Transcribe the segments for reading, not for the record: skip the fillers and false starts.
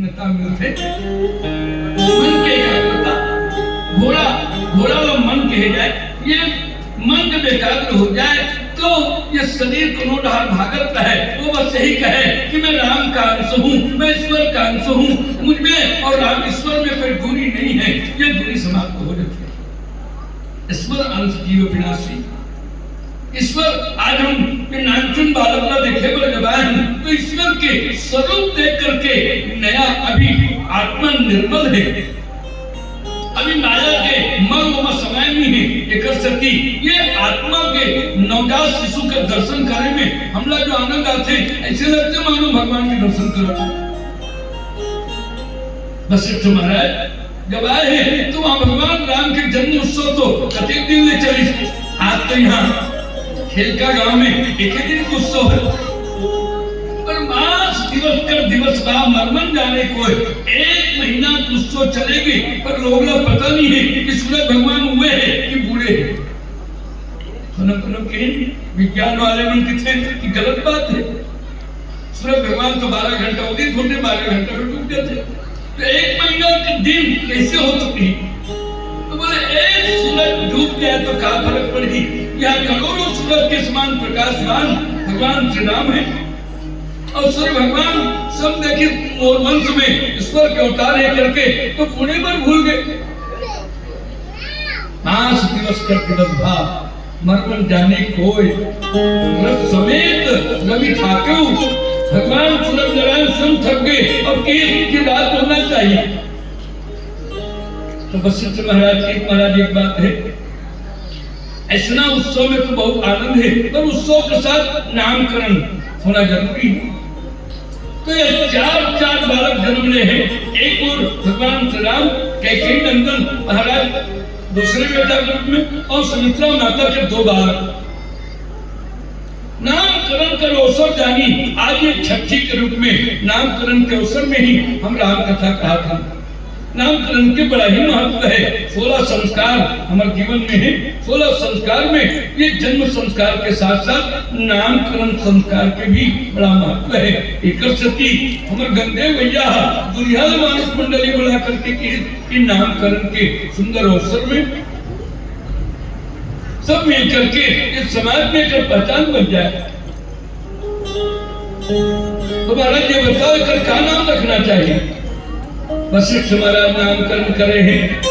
भिन्नता मिलते मन के एकाग्रता घोड़ा घोड़ा व मन कहे जाए, ये मन जब एकाग्र हो जाए तो ये शरीर को ढाल भागत है, वो बस यही कहे कि मैं राम का अंश हूँ, मैं ईश्वर का अंश हूँ, मुझ में और राम ईश्वर में कोई दूरी नहीं है, ये दूरी समाप्त हो जाती है। ईश्वर अंश जीव विनाशी, ईश्वर आज हम नानचुन बालक ना देखे पर जब आए हैं तो ईश्वर के स्वरूप देख करके नया अभी आत्मा निर्मल है, अभी माया के मर्म समय में है ये कर सकती, ये आत्मा के नवजात शिशु के दर्शन करने में हमला जो आनंद आते ऐसे लगते मानो भगवान के दर्शन करो। वशिष्ठ महाराज जब आए हैं तो वहां भगवान राम के जन्म उत्सव तो कतेक दिन ले चली, आज तो यहाँ खेलका गांव में एक दिन उत्सव है, पर मास दिवस कर दिवस का मरमन जाने को 1 महीना उत्सव चलेगी, पर लोग पता नहीं है कि सूरज भगवान हुए हैं कि बूढ़े हैं। विज्ञान वाले मन कितने कि गलत बात है, सूरज भगवान तो 12 घंटा उदित होते 12 घंटा में डूब जाते, तो 1 महीना के दिन कैसे हो चुकी? तो बोले एक सूरज डूब गया तो क्या फर्क पड़ेगी, यहाँ करोड़ों सूरज के समान प्रकाशमान भगवान श्री राम है। और सूर्य भगवान सब देखे मोर वंश में ईश्वर के अवतार है करके तो पुणे पर भूल गए। मास दिवस कर दिवस भाव मरमन जाने कोई, रथ समेत रवि ठाकुर भगवान सूरज नारायण स्वयं थक गए, अब की रात होना चाहिए। तो वशिष्ठ महाराज एक बात है, ऐसा उत्सव में तो बहुत आनंद है, पर उत्सव के साथ नामकरण होना जरूरी है। तो ये 4 बालक जन्म ले हैं, एक और भगवान श्री राम कैकेयी नंदन महाराज दूसरे बेटा के रूप में, और सुमित्रा माता के 2 बालक। नामकरण का अवसर जानी आज ये छठी के रूप में नामकरण के अवसर में ही हम राम कथा कहा था। नामकरण के बड़ा ही महत्व है, 16 संस्कार हमारे जीवन में है, 16 संस्कार में ये जन्म संस्कार के साथ साथ नामकरण संस्कार के भी बड़ा महत्व है। एक सती हमारे गंदे भैया दुनिया मानस मंडली बुला करके कि नामकरण के सुंदर अवसर में सब मिल करके इस समाज में एक पहचान बन जाए। तो महाराज ये बताओ कर क्या नाम रखना चाहिए? वशिष्ठ महाराज नामकरण करे हैं,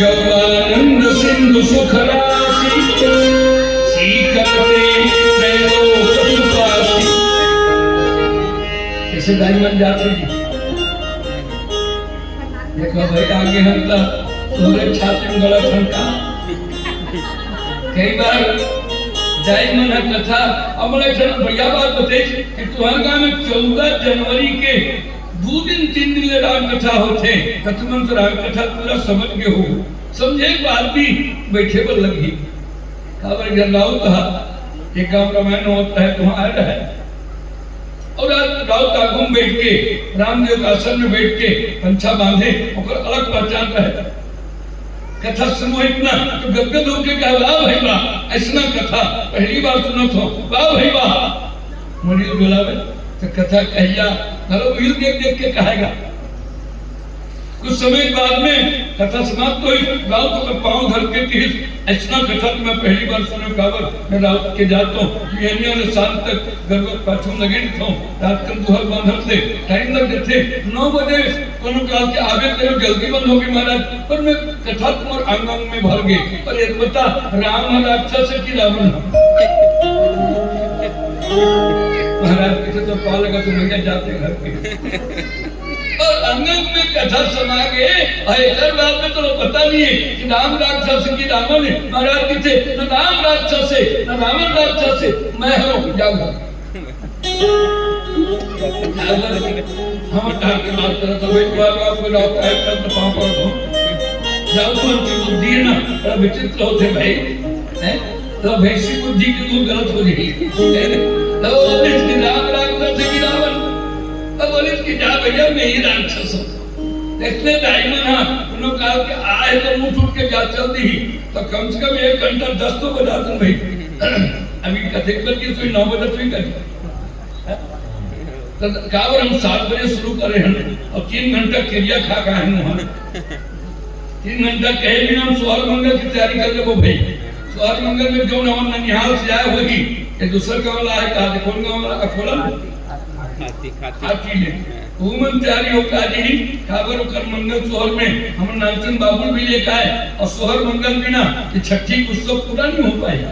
जवानंद सिंधु सुख राशि सीखते त्रैलोक सुपासी। कैसे डायमंड जाते हैं, देखो भाई आगे हंसला तोरे छाते में गला ठनका। कई बार डायमंड कथा अब बढ़िया बात बताई कि तुम्हारे गांव में 14 जनवरी के 2 दिन 3 दिन ले राम कथा होते, तुम राम कथा पूरा समझ गए हो, समझे बात भी बैठे पर लगी। राउत कहा एक गांव रामायण होता है, तुम आ रहा है और राउत आगुम बैठ के रामदेव के आश्रम में बैठ के पंछा बांधे और अलग पहचान रहे। कथा सुनो इतना तो गदगद होके कहा, वाह भाई वाह, ऐसा कथा पहली बार सुना था, वाह भाई वाह। मरीज बोला तो कथा कहिया मतलब व्यूज देख के कहेगा। कुछ समय बाद में कथा समाप्त हुई, राउत को पांव धर के ऐसा कथा तो मैं पहली बार सुना काबर मैं राउत के जाता हूँ ये शाम तक गरबत पाछू लगे था, रात का दुहर बांधत ले टाइम लग जाते 9 बजे कोनो काल के आगे तेरे जल्दी बंद होगी महाराज, पर मैं कथा तुम्हारे आंगन में भर गई। पर एक बता राम राक्षस की रावण महाराज किसे तो पा लगा तो भैया जाते घर पे और आंगन में कथा सुना गए। हर बात में तो पता नहीं है कि राम राक्षस की रावण है, महाराज किसे न राम राक्षस है न रावण राक्षस है, मैं हूँ जाऊंगा। हम ठाकुर बात करो तो भाई आपको डॉक्टर है तो पापा को जाओ तो बुद्धि है ना बड़ा विचित्र होते भाई हैं, तो भैंसी बुद्धि की तो गलत हो जाएगी। राम राक्षस की रावण अब बोले कि जा भैया मैं ही राक्षस हूँ। इतने डायमंड हाँ उन्होंने कहा कि आए तो मुंह टूट के जा चल दी तो कम से कम 1 घंटा 10 तो बजा दूं भाई। अभी कथे बल्कि तो 9 बजे तो ही कर तो कावर हम 7 बजे शुरू करे हैं और 3 घंटा क्रिया खा का है वहां 3 घंटा कहे भी हम सोहर मंगल की तैयारी कर लेबो भाई। सोहर मंगल में जो नवन ननिहाल से आए होगी ये दूसर गांव ला है का कौन गांव ला अकोला खाती ले वुमन तैयारी हो का जी काबर कर मंगल सोहर में हम नानचंद बाबू भी लेके आए और सोहर मंगल बिना ये छठी उत्सव पूरा नहीं हो पाएगा।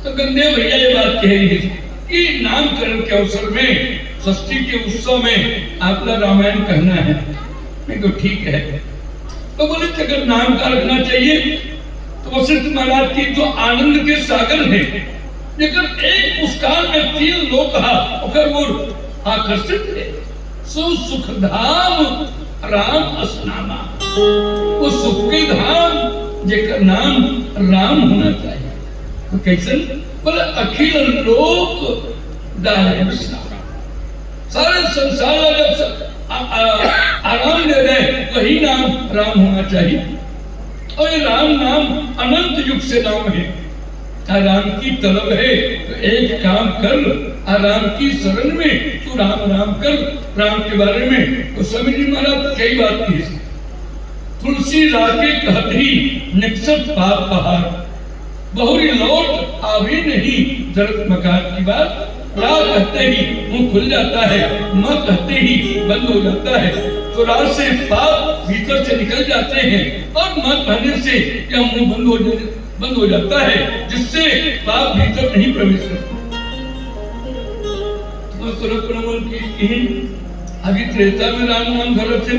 तो गंदे भैया ये बात कह रही है कि नामकरण के अवसर में षष्ठी के उत्सव में आपका रामायण कहना है। मैं तो ठीक है। तो बोले अगर नाम का रखना चाहिए तो वशिष्ठ महाराज की जो आनंद के सागर है लेकिन एक मुस्कान में 3 लोग कहा और वो आकर्षित है सो सुखधाम राम असनामा वो सुख के धाम जेकर नाम राम होना चाहिए। तो कैसे बोले अखिल लोक दाय सारे संसार में जब आराम दे दे वही नाम राम होना चाहिए। और ये राम नाम अनंत युग से नाम है। आराम की तलब है तो एक काम कर आराम की शरण में तू राम राम कर। राम के बारे में तो स्वामी जी महाराज कई बात की तुलसी राके कहती निकसत पाप पहाड़ बहुरी लौट आवे नहीं जरत मकान की बात। रा कहते ही मुंह खुल जाता है माँ कहते ही बंद हो जाता है। तो रात से पाप भीतर से निकल जाते हैं और माँ कहने से क्या मुंह बंद हो जाता है जिससे पाप भीतर नहीं प्रवेश करता। अभी त्रेता में राम नाम घरो थे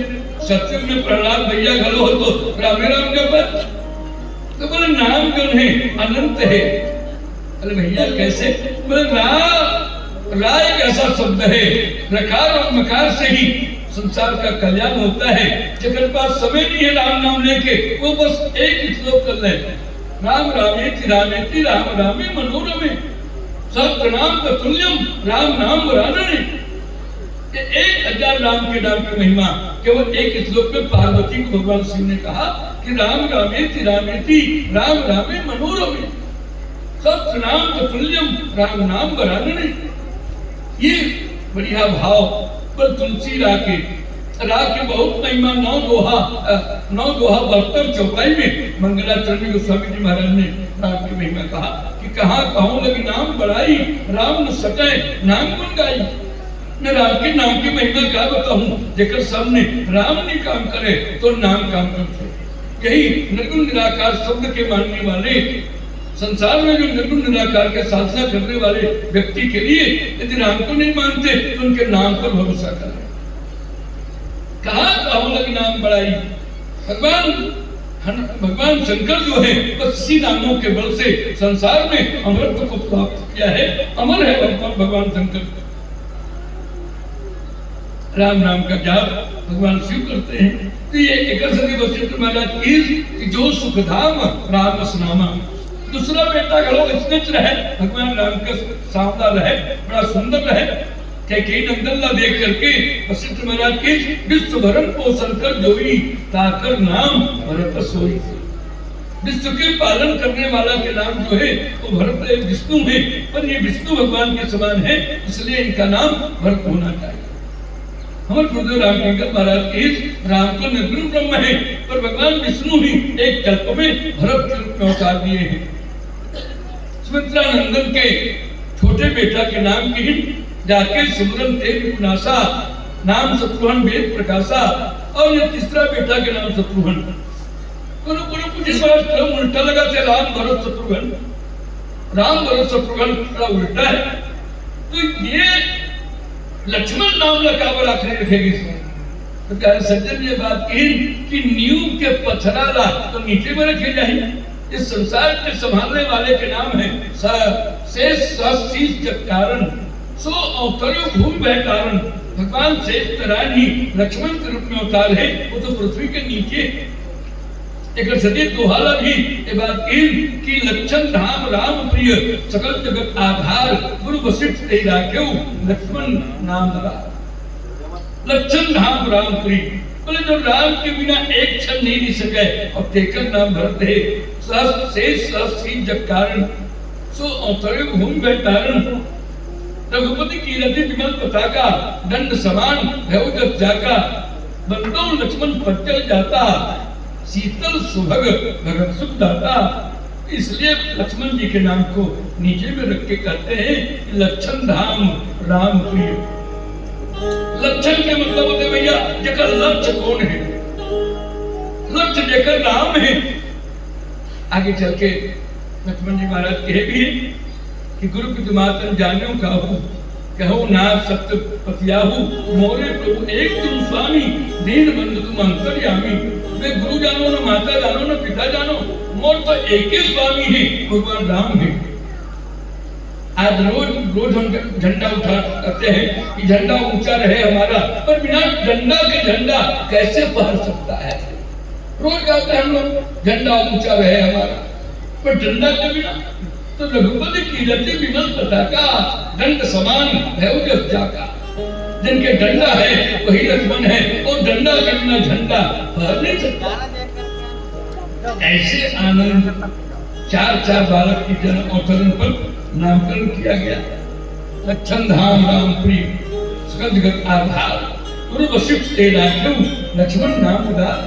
सत्युग में प्रहलाद भैया घरो हो तो रामे राम के पास तो बोले नाम कौन है अनंत है। अरे भैया कैसे बोले रा एक ऐसा शब्द है रकार और मकार से ही संसार का कल्याण होता है। जिसके पास समय नहीं है राम नाम लेके वो बस एक श्लोक कर ले राम रामेति रामेति राम रामे मनोरमे सत्य नाम तुल्यम राम नाम वरानने। 1000 राम के नाम की महिमा केवल एक श्लोक में पार्वती को भगवान शिव ने कहा कि राम रामेति रामेति राम रामे मनोरमे सत्य नाम तुल्यम राम नाम वरानने। ये बढ़िया भाव पर तुलसी राके बहुत महिमा 9 दोहा 72 चौपाई में मंगलाचरण गोस्वामी जी महाराज ने राम की महिमा कहा कि कहाँ कहूँ लगी नाम बढ़ाई राम न सके नाम गुण गाई। मैं राम के नाम की महिमा क्या बताऊं जेकर सामने राम नहीं काम करे तो नाम काम करते। यही निर्गुण निराकार शब्द के मानने वाले संसार में जो निर्गुण निराकार के साधना करने वाले व्यक्ति के लिए यदि राम को नहीं मानते तो उनके नाम पर भरोसा करें। कहा लगी नाम बढ़ाई भगवान शंकर जो है बस इसी नामों के बल से संसार में अमरत्व को प्राप्त किया है। अमर है भगवान शंकर। राम नाम का जाप भगवान शिव करते हैं। तो ये एक वशिष्ठ महाराज की जो सुखधाम राम सुनामा। दूसरा बेटा घरो इसमें रहे भगवान राम का सावधा रहे बड़ा सुंदर रहे। कई नंदन ला देख करके वशिष्ठ महाराज के विश्व भरण पोषण कर जोई ताकर नाम भरत सोई। विश्व के पालन करने वाला के नाम जो है वो भरत विष्णु है पर ये विष्णु भगवान के समान है इसलिए इनका नाम भरत होना चाहिए। हमारे गुरुदेव रामशंकर महाराज के राम को निर्गुण ब्रह्म है पर भगवान विष्णु ही एक कल्प में भरत के रूप में अवतार दिए हैं। सुमित्रा नंदन के छोटे बेटा के नाम की जाके सुमरन तेज विनाशा नाम शत्रुघ्न वेद प्रकाशा और ये तीसरा बेटा के नाम शत्रुघ्न। कुछ क्रम उल्टा लगा थे राम भरत शत्रुघ्न का उल्टा है। तो ये लक्ष्मण नाम लकाबर आखिरी रखेगी इसमें। तो क्या सज्जन ये बात की कि नींव के पत्थरा ला तो नीचे में रखे जाए। इस संसार के संभालने वाले के नाम है शेष कारण सो अवतरो भूमि वह कारण। भगवान शेष रानी लक्ष्मण के रूप में अवतार है वो तो पृथ्वी के नीचे। एक सदी दोहाला भी ये बात की लक्षण धाम राम प्रिय सकल जगत आधार गुरु वशिष्ठ ते राख्यो लक्ष्मण नाम धरा। लक्षण धाम राम प्रिय बोले जो राम के बिना एक क्षण नहीं रह सके और तेकर नाम भरत है शेष जग कारण सो अवतरे भूमि वह कारण। रघुपति कीरति विमल पताका, दंड समान भयउ जब जाका, बंदो लक्ष्मण पच्चल जाता, शीतल सुभग भगत सुख दाता। इसलिए लक्ष्मण जी के नाम को नीचे में रख के कहते हैं लक्षण धाम राम प्रिय। लक्षण के मतलब होते भैया जेकर लक्ष्य कौन है, लक्ष्य जेकर राम है। आगे चल के लक्ष्मण जी महाराज कहे भी कि गुरु की मातन जानो काहू, कहो नाथ सत्य पतियाहू, मोरे प्रभु एक तुम स्वामी, दीन बंधु तुम अंतर्यामी। वे गुरु जानो न माता जानो न पिता जानो, मोर तो एक ही स्वामी है, भगवान राम है। आज रोज हम झंडा उठाते हैं कि झंडा ऊंचा रहे हमारा, पर बिना झंडा के झंडा कैसे फहर सकता है। रोज गाते हैं हम लोग झंडा ऊंचा रहे हमारा, पर झंडा के बिना तो रघुपति कीरति विमल पताका, दंड समान भयउ जब जाका। जिनके डंडा है वही लक्ष्मण है, और डंडा के बिना झंडा फहर नहीं सकता। ऐसे आनंद चार बालक की जन्म अवतरण पर नामकरण किया गया। लक्षण धाम राम प्रिय, सकल जगत आधार, गुरु वशिष्ठ ते राखियो, लक्ष्मण नाम उदार।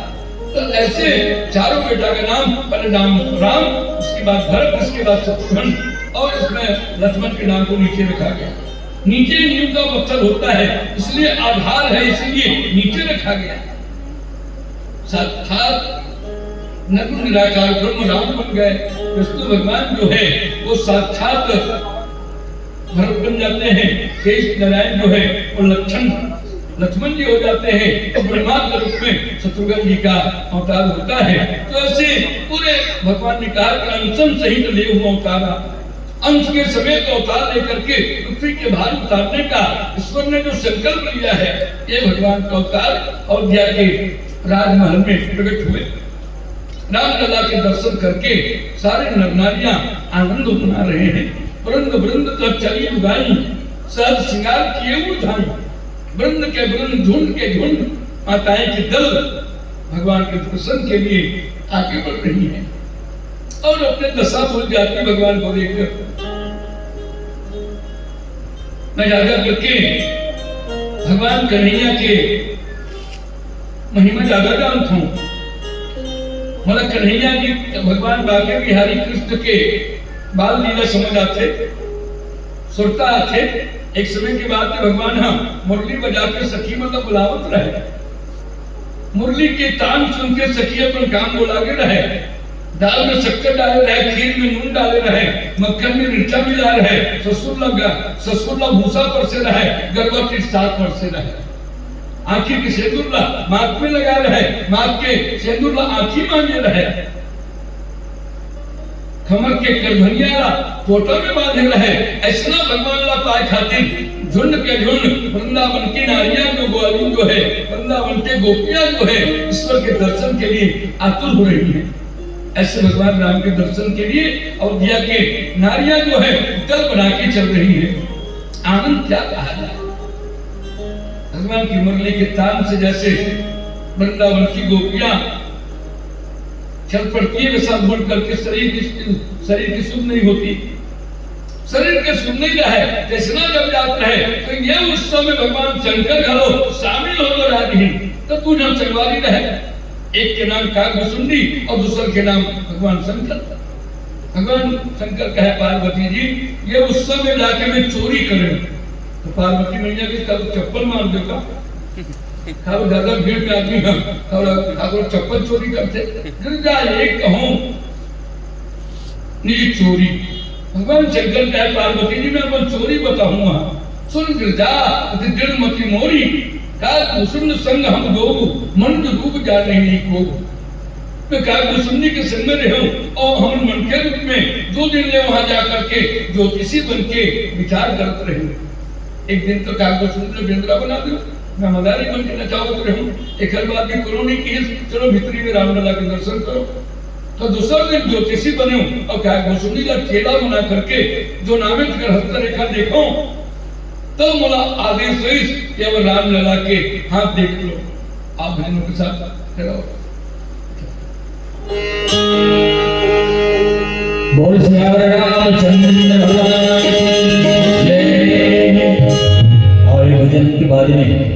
तो ऐसे चारों बेटा का नाम, पहले नाम राम, उसके बाद भरत, उसके बाद शत्रुघ्न, और इसमें लक्ष्मण के नाम को नीचे रखा गया। नीचे नींव का पत्थर होता है, इसलिए आधार है, इसलिए नीचे रखा गया। साक्षात निर्गुण निराकार ब्रह्म राम बन गए। विष्णु भगवान जो है वो साक्षात भरत बन जाते हैं, शेष नारायण जो है वो लक्ष्मण जी हो जाते हैं, तो ब्रह्मा के रूप में शत्रुघ्न जी का अवतार होता है। तो ऐसे पूरे भगवान ने कहा कि अंशम सहित ले हुआ अवतारा, अंश के समेत अवतार लेकर के पृथ्वी के भार उतारने का ईश्वर ने जो संकल्प लिया है, ये भगवान का अवतार अयोध्या के राजमहल में प्रकट हुए। रामलला के दर्शन करके सारे नर नारियां आनंद मना रहे हैं। वृंद वृंद तब चली उदाई, सहज श्रृंगार किए उठाई, वृंद के वृंद झुंड के झुंड, माताएं के दल भगवान के दर्शन के लिए आगे बढ़ रही हैं और अपने दशा भूल जाती भगवान को देखकर। मैं ज्यादा करके भगवान कन्हैया के महिमा ज्यादा जानता हूं। मतलब कन्हैया जी भगवान बाके बिहारी कृष्ण के बाल लीला समझ आते, सुरता आते। एक समय की बात है, भगवान हम मुरली बजा के सखी मतलब बुलावत रहे, मुरली के तान सुन के सखी अपन काम बोला के रहे, दाल में शक्कर डाले रहे, खीर में नून डाले रहे, मक्खन में मिर्चा मिला रहे, ससुर भूसा पर से रहे, गर्भवती साथ पर से रहे, आंखी की सेंदूर माथ में लगा रहे, माथ के सेंदूर आंखी मांगे रहे, खमर के करधनिया टोटा में बांधे रहे। ऐसा भगवान ला पाए खातिर झुंड के झुंड वृंदावन की नारियां जो ग्वालिन जो है, वृंदावन के गोपियां जो है, ईश्वर के दर्शन के लिए आतुर हो रही हैं। ऐसे भगवान राम के दर्शन के लिए अयोध्या के नारियां जो है दल बना के चल रही है। आनंद क्या कहा जाए, भगवान की मुरली के तान से जैसे वृंदावन की गोपियां चल पड़ती है, वैसा बोल करके शरीर की सुध नहीं होती, शरीर के सुध नहीं रहे, कृष्णा जब जात रहे तो ये उत्सव में भगवान शंकर घरो शामिल हो राजहीन, तो तू जब चलवारी रहे। एक के नाम काकभुसुंडी और दूसरे के नाम भगवान शंकर। भगवान शंकर कहे पार्वती जी ये उत्सव में जाके मैं चोरी करें, तो पार्वती मैया के चप्पल मार देगा, ज्यादा भीड़ में आदमी और चप्पल चोरी करते, एक कहूं निजी चोरी। भगवान शंकर कहे पार्वती जी मैं अपन चोरी बताऊंगा, सुन गिरजा दृढ़ मती मोरी, काकभुसुंड संग हम दो मन रूप जाने नहीं को। मैं काकभुसुंडी के संग में रहूं और हम मन के रूप में 2 दिन ले वहां जाकर के ज्योतिषी बन के विचार करते रहे। एक दिन तो काकभुसुंडी ने बेंद्रा बना दिया, मैं मदारी बन के नचावत रहूं। एक हर बात की कॉलोनी की चलो भीतरी में रामलला के दर्शन करो। तो दूसरा दिन ज्योतिषी बने और काकभुसुंडी का चेला बना करके जो नामित कर हस्तरेखा देखो, तो मोला आदेश हुई कि अब रामलला के हाथ देख लो। आप बहनों के साथ खड़ा हो। बोल श्री रामचंद्र भगवान जय। के बाद में